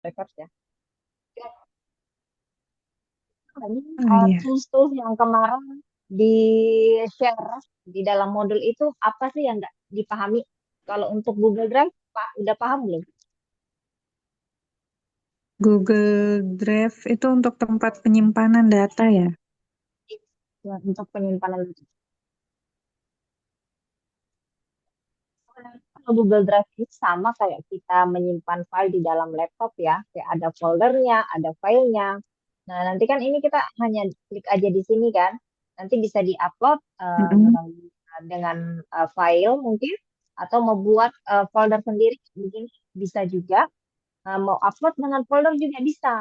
Records ya. Ini Oh iya, tools-tools yang kemarin di share di dalam modul itu apa sih yang nggak dipahami? Kalau untuk Google Drive, Pak, udah paham belum? Google Drive itu untuk tempat penyimpanan data ya. Ya, untuk penyimpanan. Kalau Google Drive itu sama kayak kita menyimpan file di dalam laptop ya, kayak ada foldernya, ada filenya. Nah, nanti kan ini kita hanya klik aja di sini kan, nanti bisa diupload Mm-mm. dengan file mungkin, atau membuat folder sendiri, mungkin bisa juga. Mau upload dengan folder juga bisa.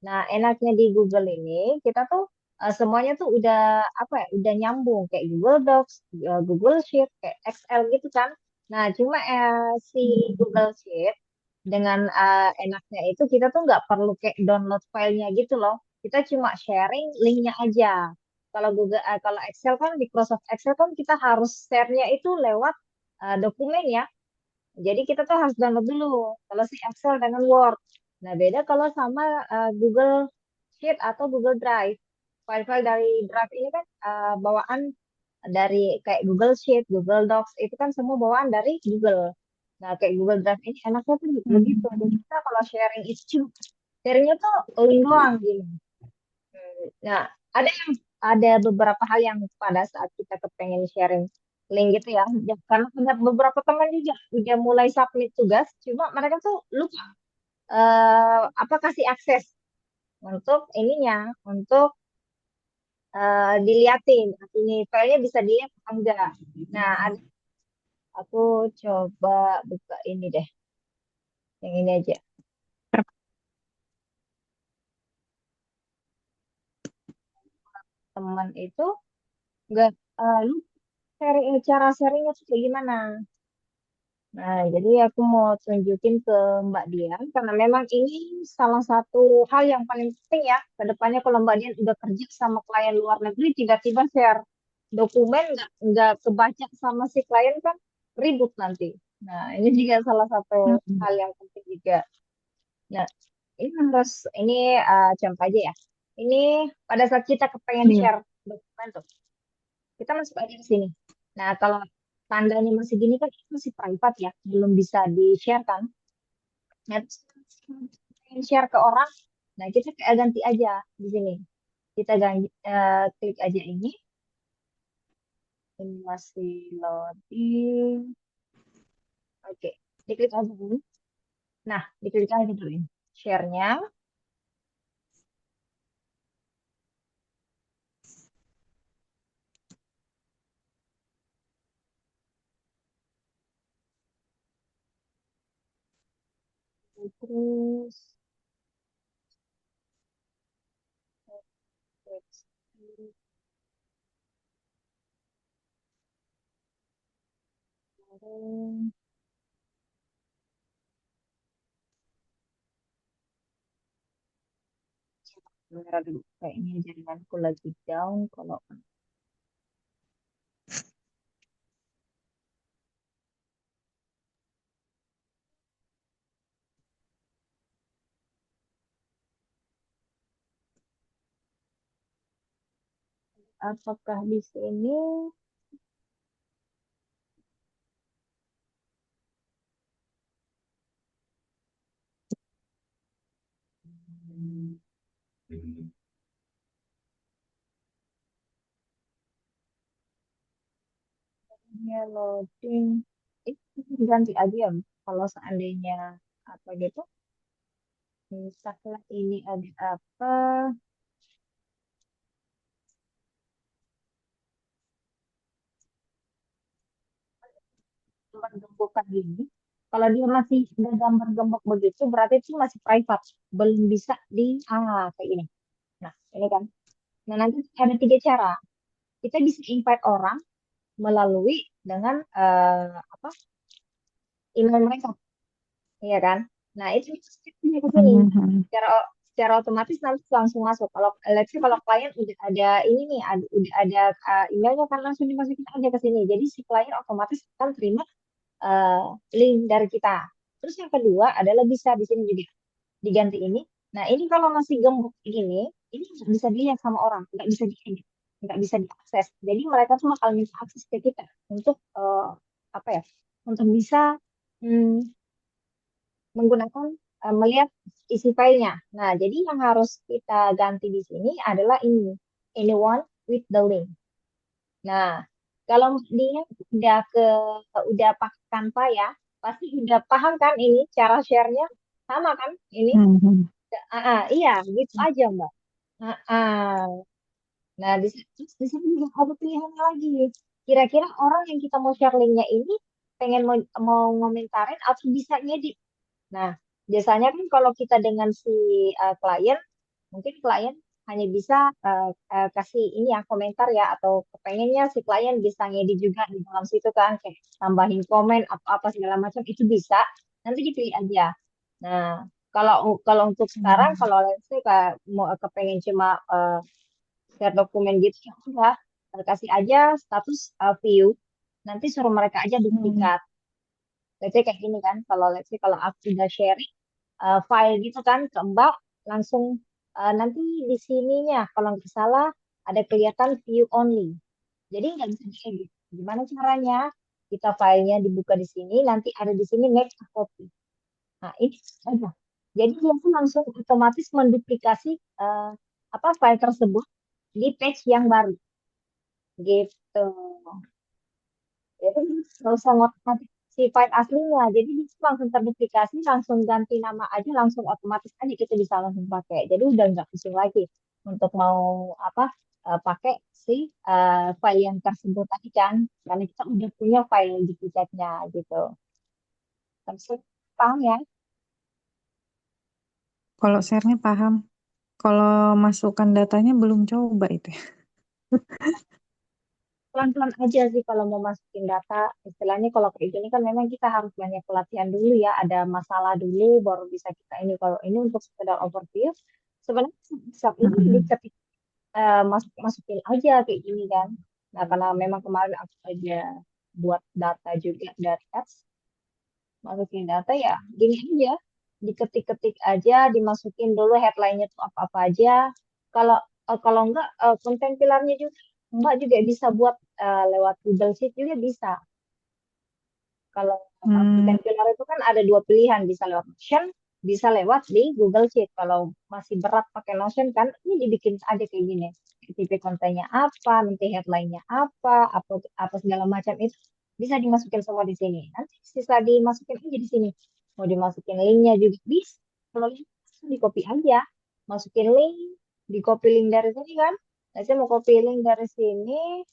Nah, enaknya di Google ini kita tuh semuanya tuh udah apa ya, udah nyambung kayak Google Docs, Google Sheet, kayak Excel gitu kan. Nah, cuma si Google Sheet dengan enaknya itu kita tuh nggak perlu kayak download filenya gitu loh. Kita cuma sharing linknya aja. Kalau Excel kan Microsoft Excel kan kita harus share-nya itu lewat dokumen ya. Jadi kita tuh harus download dulu. Kalau si Excel dengan Word. Nah, beda kalau sama Google Sheet atau Google Drive. File-file dari Drive ini kan bawaan dari kayak Google Sheet, Google Docs, itu kan semua bawaan dari Google. Nah, kayak Google Drive ini enaknya tuh begitu. Jadi Mm. kita kalau sharing itu cuma sharingnya tuh link doang gini. Nah, ada beberapa hal yang pada saat kita kepengen sharing link gitu ya, ya, karena punya beberapa teman juga udah mulai submit tugas, cuma mereka tuh lupa apa kasih akses untuk ininya, untuk diliatin, ini filenya bisa dilihat apa enggak. Nah, aku coba buka ini deh, yang ini aja. Teman itu enggak lupa cara sharingnya tuh kayak gimana. Nah, jadi aku mau tunjukin ke Mbak Dian karena memang ini salah satu hal yang paling penting ya ke depannya kalau Mbak Dian udah kerja sama klien luar negeri tiba-tiba share dokumen nggak kebaca sama si klien kan ribut nanti. Nah, ini juga salah satu Mm. hal yang penting juga. Nah, ini harus ini contoh aja ya. Ini pada saat kita kepengen Iya. share dokumen tuh, kita masuk aja di sini. Nah, kalau tandanya masih gini kan itu masih private ya, belum bisa di-share kan. Nah, terus pengen share ke orang, nah kita kayak ganti aja di sini. Kita ganti, klik aja ini masih loading. Oke, diklik aja dulu. Nah, diklik aja dulu ini. Share-nya, terus kamera dulu. Kayaknya jaringanku lagi down. Kalau apakah di sini ini loading? Itu ganti aja ya. Kalau seandainya apa gitu, misalnya ini ada apa? Gambar-gembokan gini. Kalau dia masih ada gambar gembok begitu, berarti itu masih private, belum bisa kayak ini. Nah, ini kan. Nah, nanti ada tiga cara. Kita bisa invite orang melalui dengan apa email mereka, iya kan? Nah, itu punya ke sini. Mhm. Secara secara otomatis nanti langsung masuk. Kalau let's say kalau klien udah ada ini nih, udah ada emailnya kan langsung dimasukin aja ke sini. Jadi si klien otomatis akan terima eh, link dari kita. Terus yang kedua adalah bisa di sini juga. diganti ini. Nah, ini kalau masih gembok ini nggak bisa dilihat sama orang, nggak bisa diedit, nggak bisa diakses. Jadi mereka tuh bakal minta akses ke kita untuk apa ya, untuk bisa hmm, menggunakan melihat isi filenya. Nah, jadi yang harus kita ganti di sini adalah ini, anyone with the link. Nah, kalau dia udah pakai Canva ya, pasti udah paham kan ini cara share-nya sama kan ini? Hmm. Iya, gitu aja Mbak. Ah, ah. Nah, di sini juga ada pilihannya lagi. Kira-kira orang yang kita mau share linknya ini pengen mau ngomentarin atau bisa ngedit. Nah, biasanya kan kalau kita dengan si klien, mungkin klien hanya bisa kasih ini ya komentar ya, atau kepengennya si klien bisa ngedit juga di dalam situ kan, kayak tambahin komen atau apa segala macam itu bisa. Nanti dipilih aja. Nah, kalau kalau untuk sekarang, Hmm. kalau let's say kayak mau kepengen cuma share dokumen gitu ya udah kasih aja status view, nanti suruh mereka aja Hmm. duplikat. Let's say kayak gini kan, kalau let's say kalau aku udah sharing file gitu kan ke Mbak, langsung nanti di sininya kalau nggak salah ada kelihatan view only. Jadi nggak bisa diedit. Gimana caranya? Kita filenya dibuka di sini, nanti ada di sini next to copy. Nah, ini aja. Jadi dia tuh langsung otomatis menduplikasi eh, apa file tersebut di page yang baru gitu. Jadi nggak usah ngotak si file aslinya. Jadi bisa langsung terduplikasi, langsung ganti nama aja, langsung otomatis aja kita bisa langsung pakai. Jadi udah nggak pusing lagi untuk mau apa pakai si file yang tersebut tadi kan, karena kita udah punya file duplikatnya gitu. Terus paham ya? Kalau share-nya paham. Kalau masukkan datanya belum coba itu. Pelan-pelan aja sih kalau mau masukin data. Istilahnya kalau kayak gini kan memang kita harus banyak pelatihan dulu ya. Ada masalah dulu baru bisa kita ini. Kalau ini untuk sekedar overview, sebenarnya saat ini Mm-mm. diketik masukin aja kayak gini kan. Nah, karena memang kemarin aku aja buat data juga dari ads, masukin data ya gini aja. Diketik-ketik aja, dimasukin dulu headline-nya tuh apa-apa aja. Kalau kalau enggak konten pilarnya juga Mbak juga bisa buat lewat Google Sheet juga bisa. Kalau Hmm. konten pilar itu kan ada dua pilihan, bisa lewat Notion, bisa lewat di Google Sheet. Kalau masih berat pakai Notion kan, ini dibikin aja kayak gini. Tipe kontennya apa, nanti headline-nya apa segala macam itu bisa dimasukin semua di sini. Nanti sisa dimasukin aja di sini. Mau dimasukin linknya juga bisa. Kalau link langsung di copy aja, masukin link, di copy link dari sini kan. Nah, saya mau copy link dari sini,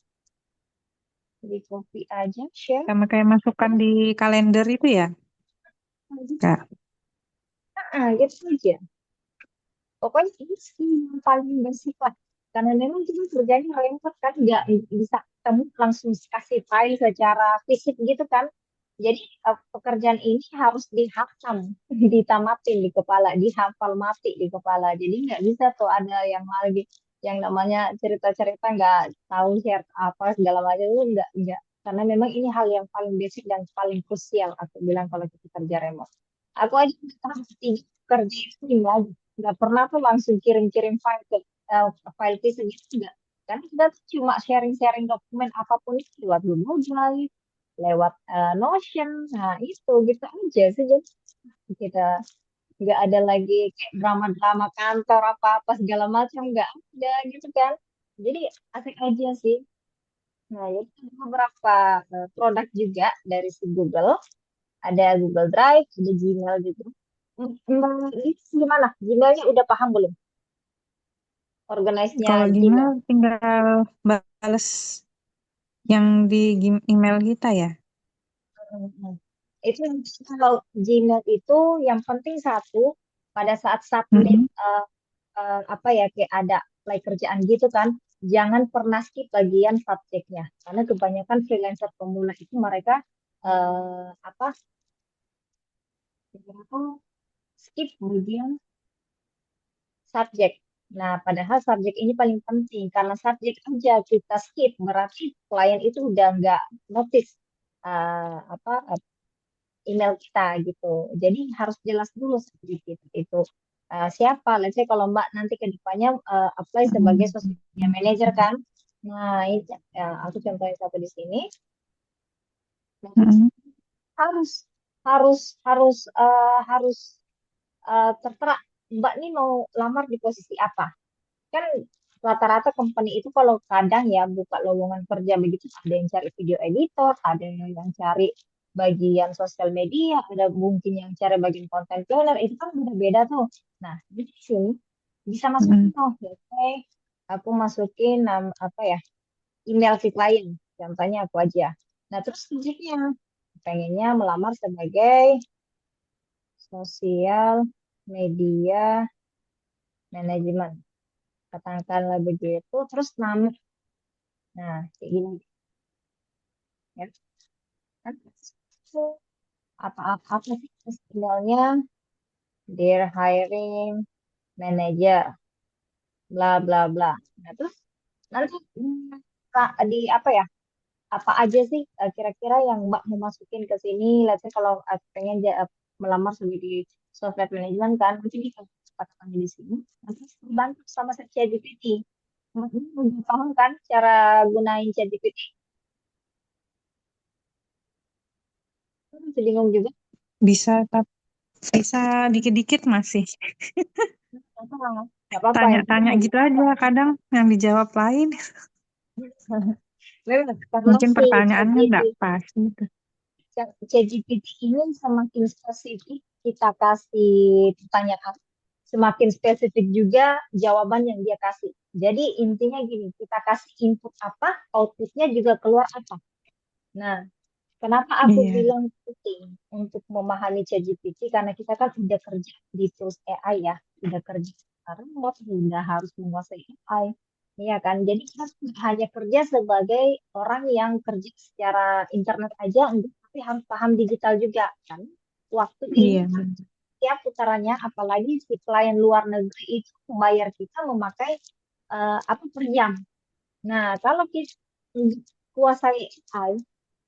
di copy aja, share. Sama kayak masukkan di kalender itu ya, Kak. Gitu aja. Pokoknya ini sih yang paling basic lah. Karena memang kita kerjanya remote kan, nggak bisa ketemu langsung kasih file secara fisik gitu kan. Jadi pekerjaan ini harus dihafal, ditamatin di kepala, dihafal mati di kepala. Jadi nggak bisa tuh ada yang lagi yang namanya cerita-cerita nggak tahu share apa segala macam itu nggak. Karena memang ini hal yang paling basic dan paling krusial aku bilang kalau kita kerja remote. Aku aja tahun ketiga kerja itu ini aja nggak pernah tuh langsung kirim-kirim file ke file fisik gitu enggak, karena kita tuh cuma sharing-sharing dokumen apapun itu lewat Google Drive, lewat Notion. Nah itu gitu aja sih. Jadi kita nggak ada lagi kayak drama-drama kantor apa-apa segala macam, nggak ada gitu kan. Jadi asik aja sih. Nah jadi ada beberapa produk juga dari si Google, ada Google Drive, ada Gmail juga. Ini gimana? Gmailnya udah paham belum? Organize-nya Kalau Gmail Gmail. tinggal bales yang di email kita ya. Mhm. Itu kalau Gmail itu yang penting satu, pada saat submit Mm-mm. apa ya kayak ada apply kerjaan gitu kan, jangan pernah skip bagian subjeknya. Karena kebanyakan freelancer pemula itu mereka apa? Mereka skip bagian subjek. Nah, padahal subjek ini paling penting karena subjek aja kita skip berarti klien itu udah nggak notice apa email kita gitu. Jadi harus jelas dulu sedikit itu siapa. Let's say kalau Mbak nanti ke depannya apply sebagai Hmm. social media manager kan. Nah, ini aku contohin satu di sini. Nah, Hmm. harus harus harus harus tertera Mbak nih mau lamar di posisi apa. Kan rata-rata company itu kalau kadang ya buka lowongan kerja begitu ada yang cari video editor, ada yang cari bagian sosial media, ada mungkin yang cari bagian content planner, itu kan beda-beda tuh. Nah, di sini bisa masukin Hmm. tuh, oke, aku masukin apa ya, email si klien, contohnya aku aja. Nah, terus subjeknya, pengennya melamar sebagai sosial media manajemen, katakanlah begitu, terus nama. Nah, kayak gini ya. Kan itu apa sih istilahnya dear hiring manager bla bla bla. Nah, terus nanti di apa ya? Apa aja sih kira-kira yang Mbak mau masukin ke sini? Let's say kalau pengen melamar sebagai software management kan, nanti kita katakan di sini. Nanti bantu sama ChatGPT. Mbak ini udah paham kan cara gunain ChatGPT? Masih bingung juga. Bisa, bisa dikit-dikit masih. Nggak apa-apa, yang penting Tanya-tanya mau gitu apa. aja, kadang yang dijawab lain. Memang karena Mungkin si pertanyaannya nggak ChatGPT pas gitu. ChatGPT ini semakin spesifik kita kasih pertanyaan, semakin spesifik juga jawaban yang dia kasih. Jadi intinya gini, kita kasih input apa, outputnya juga keluar apa. Nah, kenapa aku Iya, bilang penting untuk memahami ChatGPT? Karena kita kan udah kerja di tools AI ya, udah kerja remote, udah harus menguasai AI. Iya kan, jadi kita tidak hanya kerja sebagai orang yang kerja secara internet aja, enggak, tapi harus paham digital juga kan. Waktu ini iya. setiap putarannya, apalagi si klien luar negeri itu membayar kita memakai apa per jam. Nah, kalau kita kuasai AI,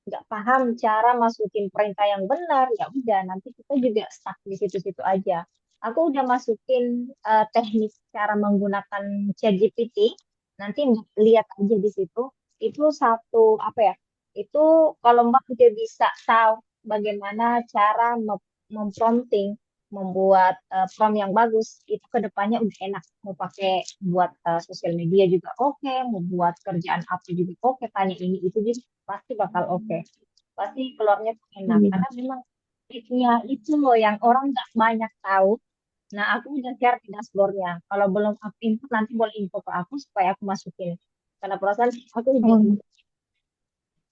nggak paham cara masukin perintah yang benar, ya udah nanti kita juga stuck di situ-situ aja. Aku udah masukin teknik cara menggunakan ChatGPT. Nanti Mbak lihat aja di situ. Itu satu apa ya? Itu kalau Mbak udah bisa tahu bagaimana cara memprompting, membuat prompt yang bagus, itu ke depannya udah enak. Mau pakai buat sosial media juga oke, mau buat kerjaan apa juga oke, tanya ini itu juga pasti bakal oke. Pasti keluarnya tuh enak. Iya. Karena memang itu loh yang orang nggak banyak tahu. Nah, aku udah share di dashboardnya. Kalau belum aku input, nanti boleh info ke aku supaya aku masukin. Karena perasaan Oh,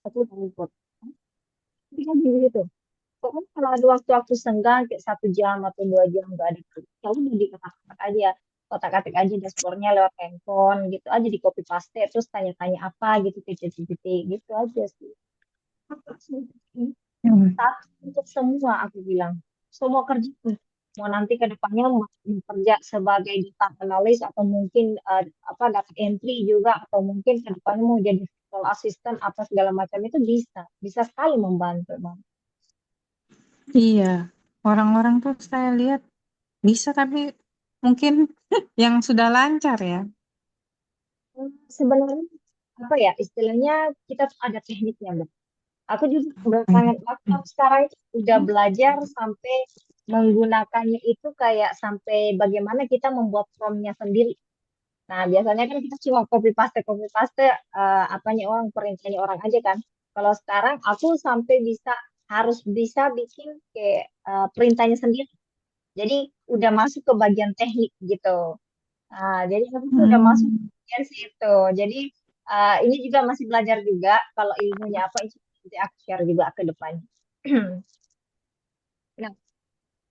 aku udah input. Tapi kan gitu. Pokoknya kalau ada waktu-waktu senggang kayak 1 jam atau 2 jam nggak ada kerja, ya udah dikotak-kotak aja, kotak-katik aja dashboardnya lewat handphone gitu aja, di copy paste terus tanya-tanya apa gitu ke ChatGPT gitu aja sih. iya. Satu untuk semua aku bilang, semua kerja mau nanti ke depannya mau kerja sebagai data analis atau mungkin apa data entry juga atau mungkin ke depannya mau jadi virtual assistant apa segala macam itu bisa bisa sekali membantu Bang. Iya. Orang-orang tuh saya lihat bisa, tapi mungkin yang sudah lancar ya. Sebenarnya apa ya istilahnya kita tuh ada tekniknya Bang. Aku juga belakangan waktu sekarang itu udah belajar sampai menggunakannya itu kayak sampai bagaimana kita membuat promnya sendiri. Nah, biasanya kan kita cuma copy paste apanya orang, perintahnya orang aja kan. Kalau sekarang aku sampai bisa harus bisa bikin kayak perintahnya sendiri. Jadi udah masuk ke bagian teknik gitu. Nah, jadi aku tuh udah masuk ke Hmm. bagian situ. Jadi ini juga masih belajar juga. Kalau ilmunya apa, itu nanti aku share juga ke depannya. Nah,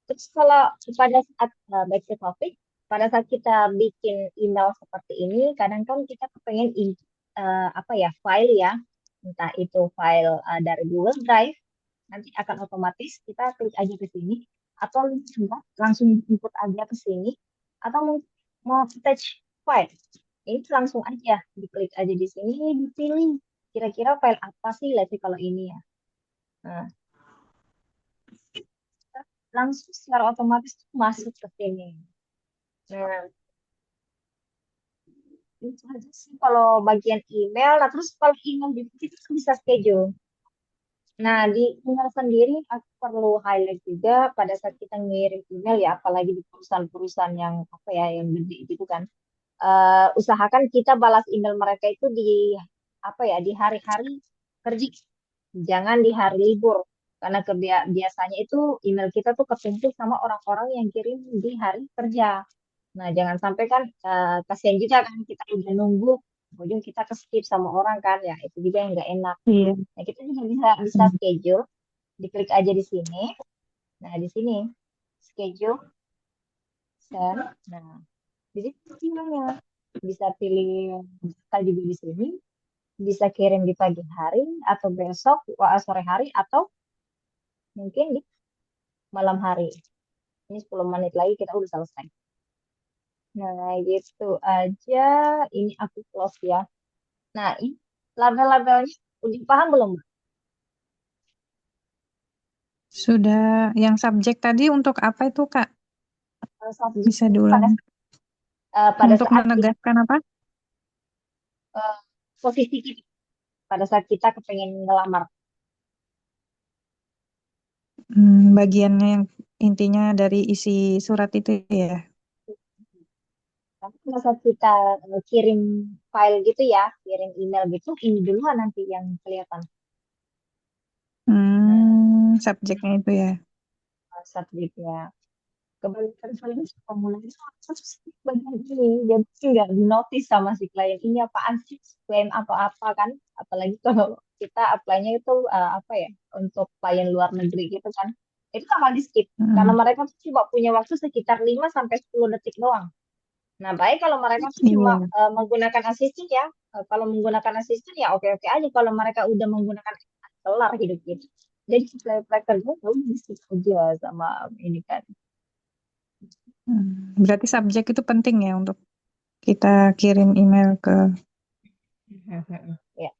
terus kalau pada saat back to topic, pada saat kita bikin email seperti ini, kadang kan kita kepengen apa ya file ya, entah itu file dari Google Drive, nanti akan otomatis kita klik aja ke sini, atau enggak, langsung input aja ke sini, atau mau attach file, ini langsung aja diklik aja di sini, dipilih kira-kira file apa sih, let's say kalau ini ya. Nah, langsung secara otomatis tuh masuk ke sini. Nah, itu aja sih kalau bagian email. Nah, terus kalau email juga kita kan bisa schedule. Nah, di email sendiri aku perlu highlight juga pada saat kita ngirim email ya, apalagi di perusahaan-perusahaan yang apa ya, yang gede gitu kan. Usahakan kita balas email mereka itu di apa ya, di hari-hari kerja, jangan di hari libur. Karena biasanya itu email kita tuh ketumpuk sama orang-orang yang kirim di hari kerja. Nah, jangan sampai kan kasihan juga kan kita udah nunggu, ujung kita ke skip sama orang kan ya, itu juga yang nggak enak. Iya. Nah, kita juga bisa bisa Hmm. schedule, diklik aja di sini. Nah, di sini schedule, send. Nah, di sini emailnya bisa pilih kita juga di sini, bisa kirim di pagi hari atau besok, sore hari atau mungkin di malam hari. Ini 10 menit lagi kita udah selesai. Nah, gitu aja. Ini aku close ya. Nah, ini label-labelnya udah paham belum, Mbak? Sudah, yang subjek tadi untuk apa itu, Kak? Subjek Bisa itu diulang. pada Untuk saat kita, menegaskan apa? eh, posisi kita, pada saat kita kepengen ngelamar. Bagiannya yang intinya dari isi surat itu ya. Tapi pada saat kita kirim file gitu ya, kirim email gitu, ini duluan nanti yang kelihatan. Nah, Subjeknya itu ya. subjeknya. Kebanyakan klien suka mulai itu bagian ini, jadi nggak dinotis sama si klien ini apaan sih, klaim atau apa kan, apalagi kalau kita apply-nya itu apa ya, untuk klien luar negeri gitu kan, itu bakal di skip karena Hmm. mereka tuh cuma punya waktu sekitar 5 sampai 10 detik doang. Nah, baik kalau mereka tuh cuma Iya. menggunakan asisten ya. Kalau menggunakan asisten ya oke-oke aja. Kalau mereka udah menggunakan AI, kelar hidup gitu. Jadi play kerja tuh di skip aja sama ini kan. Berarti subjek itu penting ya untuk kita kirim email ke. Ya,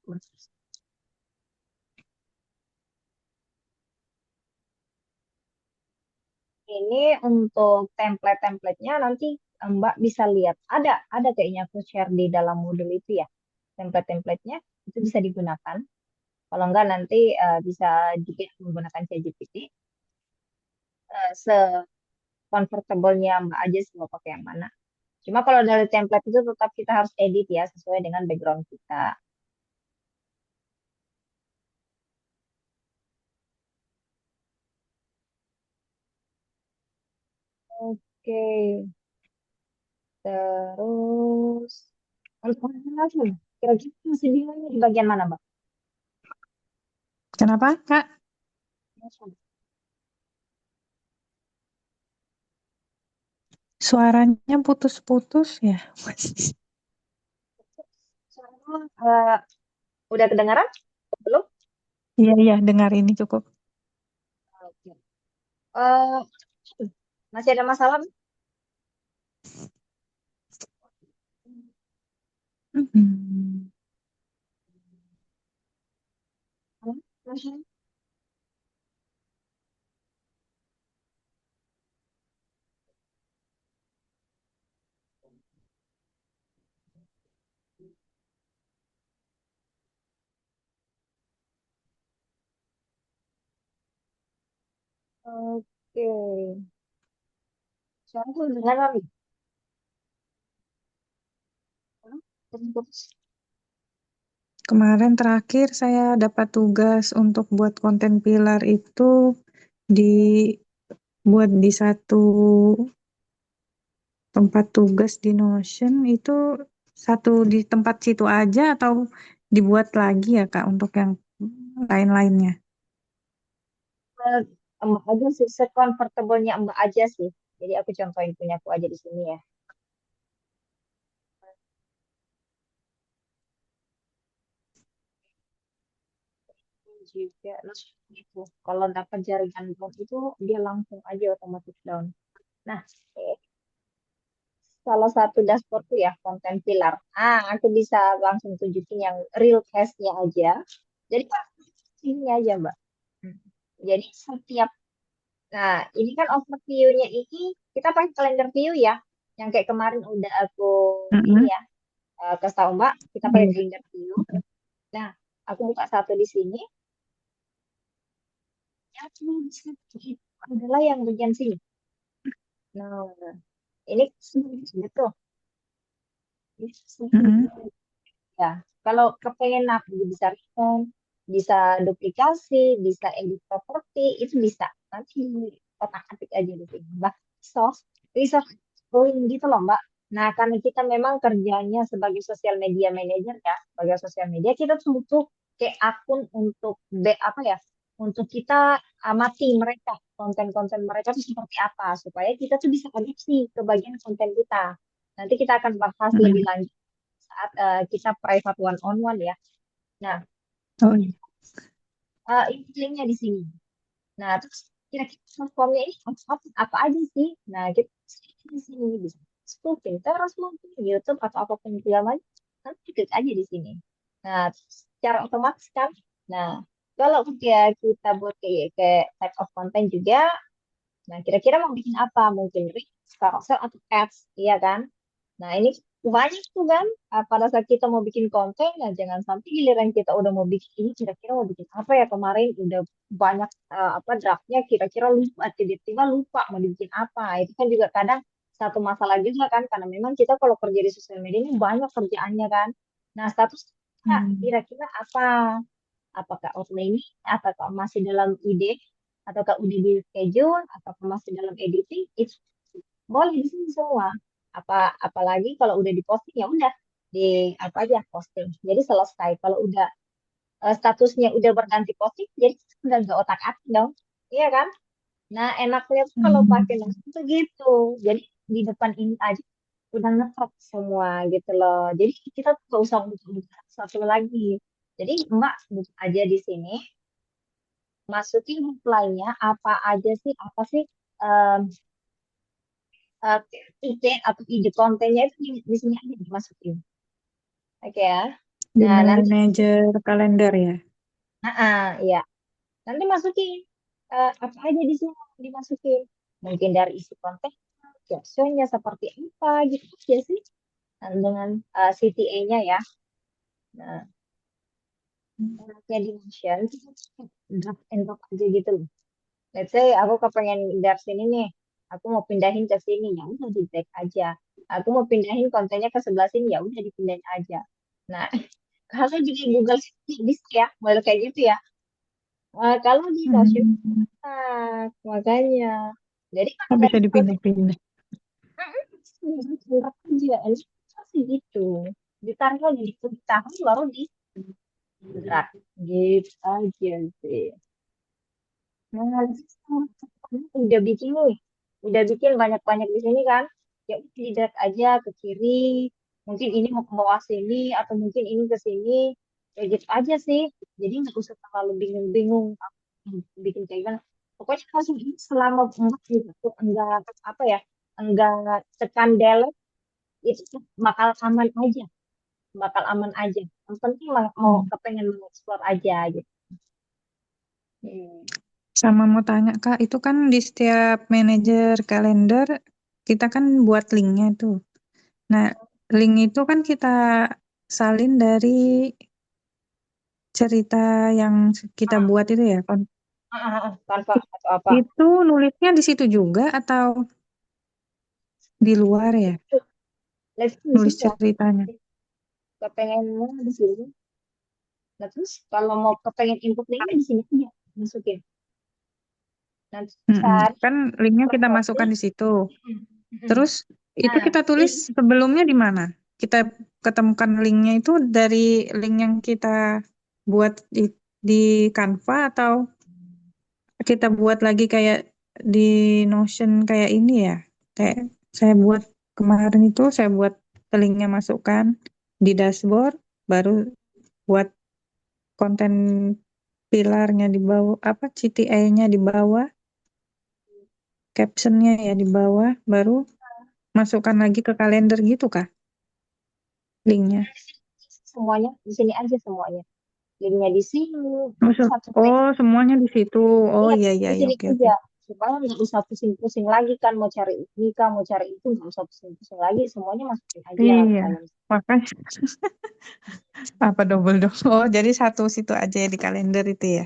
ini untuk template-templatenya nanti Mbak bisa lihat. Ada kayaknya aku share di dalam Moodle itu ya. Template-templatenya itu bisa digunakan. Kalau enggak nanti bisa juga menggunakan ChatGPT. Se-comfortable-nya Mbak aja sih mau pakai yang mana. Cuma kalau dari template itu tetap kita harus edit ya sesuai dengan background kita. Oke, terus untuk mana lagi? Kira-kira masih bingung nih di bagian mana, Mbak? Kenapa, Kak? Suaranya putus-putus ya. Soalnya, udah kedengaran? Belum? Iya, iya, dengar ini cukup. Oke. Eh, masih ada masalah? Hmm. Masih? Oke. Soalnya aku kedengaran nih. Putus-putus. Kemarin terakhir saya dapat tugas untuk buat konten pilar itu dibuat di satu tempat tugas di Notion itu satu di tempat situ aja atau dibuat lagi ya Kak untuk yang lain-lainnya. Eh, Mbak aja sih, se-comfortable-nya Mbak aja sih. Jadi aku contohin punya aku aja di sini ya. Juga terus gitu. Kalau dapat jaringan down itu dia langsung aja otomatis down. Nah, salah satu dashboard tuh ya konten pilar. Aku bisa langsung tunjukin yang real case-nya aja. Jadi kan ini aja, Mbak. Hmm. Jadi setiap Nah, ini kan overview-nya ini kita pakai kalender view ya. Yang kayak kemarin udah aku ini Mm-mm. ya, kasih tahu Mbak, kita pakai Iya. kalender view. Nah, aku buka satu di sini. Yang bisa itu adalah yang bagian sini. Nah, ini gitu. Mm-mm. Ya, kalau kepengen bisa refund, bisa duplikasi, bisa edit properti, itu bisa. Nanti di otak-atik aja di sini. Mbak, resource, resource point gitu loh, Mbak. Nah, karena kita memang kerjanya sebagai social media manager ya, sebagai social media, kita tuh butuh kayak akun untuk apa ya, untuk kita amati mereka, konten-konten mereka itu seperti apa, supaya kita tuh bisa adopsi ke bagian konten kita. Nanti kita akan bahas lebih Mm-mm. lanjut saat kita private one on one ya. Nah, Oh iya. ini linknya di sini. Nah, terus kira-kira platformnya ini apa aja sih? Nah, kita di sini bisa Facebook, Pinterest mungkin, YouTube atau apapun yang segala macam. Nanti klik aja di sini. Nah, terus secara otomatis kan. Nah, kalau kita buat kayak type of content juga, nah kira-kira mau bikin apa? Mungkin reels, carousel atau ads, iya kan? Nah, ini banyak tuh kan, pada saat kita mau bikin konten, nah jangan sampai giliran kita udah mau bikin ini, kira-kira mau bikin apa ya kemarin, udah banyak apa draftnya, kira-kira lupa, tiba-tiba lupa mau dibikin apa. Itu kan juga kadang satu masalah juga kan, karena memang kita kalau kerja di sosial media ini banyak kerjaannya kan. Nah, status kita Hmm. kira-kira apa? Apakah outlining, apakah masih dalam ide, ataukah udah di schedule, ataukah masih dalam editing, itu boleh di sini semua. Apalagi kalau udah diposting ya udah di apa aja posting. Jadi selesai. Kalau udah statusnya udah berganti posting, jadi udah nggak otak-atik dong. Iya kan? Nah, enaknya tuh kalau Hmm. pakai Notion tuh gitu. Jadi di depan ini aja udah ngetop semua gitu loh. Jadi kita tuh nggak usah buka satu lagi. Jadi Mbak buka aja di sini, masukin reply-nya apa aja sih, apa sih em, eh, ide atau ide kontennya itu di sini aja dimasukin. Oke ya. Di Nah, nanti, manajer kalender ya. ya, nanti masukin apa aja di sini mau dimasukin. Mungkin dari isi konten, captionnya seperti apa gitu aja sih. Nah, dengan CTA-nya ya. Nah, kayak di Notion, kita drag and drop aja gitu loh. Let's say aku kepengen dari sini nih, aku mau pindahin ke sini, ya udah di drag aja. Aku mau pindahin kontennya ke sebelah sini, ya udah dipindahin aja. Nah, kalau di Google Sheets bisa ya, baru kayak gitu ya. Kalau di Notion, Hmm. makanya. Jadi kalau Oh, dari bisa Notion, dipindah-pindah. enggak aja, ini sih gitu. Ditaruh lagi di taruh baru di drag, gitu aja sih. Nah, udah bikin nih, udah bikin banyak-banyak di sini kan. Ya udah di drag aja ke kiri. Mungkin ini mau ke bawah sini atau mungkin ini ke sini. Kayak gitu aja sih. Jadi nggak usah terlalu bingung-bingung bikin kayak gimana. Pokoknya langsung ini selama enggak gitu, enggak apa ya, enggak tekan delete itu tuh bakal aman aja, bakal aman aja. Yang penting mau Hmm. kepengen mengeksplor aja gitu. Hmm. Sama mau tanya Kak, itu kan di setiap manajer kalender kita kan buat linknya tuh. Nah, link itu kan kita salin dari cerita yang kita buat itu ya. Tanpa atau apa. Itu nulisnya di situ juga atau di luar ya? Let's di Nulis sini ya. ceritanya. Kepengen di sini. Nah, terus kalau mau kepengen input linknya di sini aja masukin. Nanti Mm-mm. cari Kan linknya kita properti. masukkan di situ. Mm, mm. Terus itu Nah, kita tulis ini sebelumnya di mana? Kita ketemukan linknya itu dari link yang kita buat di Canva atau kita buat lagi kayak di Notion kayak ini ya? Kayak saya buat kemarin itu saya buat linknya masukkan di dashboard, baru buat konten pilarnya di bawah, apa CTA-nya di bawah, captionnya ya di bawah, baru masukkan lagi ke kalender gitu kah linknya? semuanya di sini aja semuanya. Linknya di sini. Oh, Satu page. oh, semuanya di situ. Oh Iya, iya iya di iya, sini oke oke. aja. supaya nggak usah pusing-pusing lagi kan mau cari ini kan mau cari itu nggak usah pusing-pusing lagi semuanya masukin aja ke Iya, kalender. makanya apa double-double. Oh, jadi satu situ aja ya di kalender itu ya.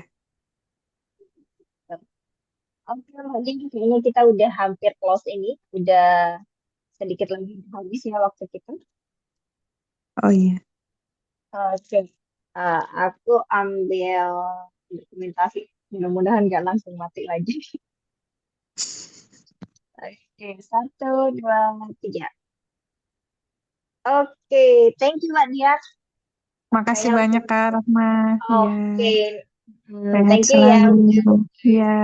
Oke, mungkin kayaknya kita udah hampir close ini, udah sedikit lagi habis ya waktu kita. Oh iya. Oke, aku ambil dokumentasi. Mudah-mudahan nggak langsung mati lagi. Oke, satu, dua, tiga. Oke, thank you Mbak Dia. Makasih Kayaknya banyak langsung. Kak Rahma. Iya, Oke, sehat thank you ya. selalu. Iya.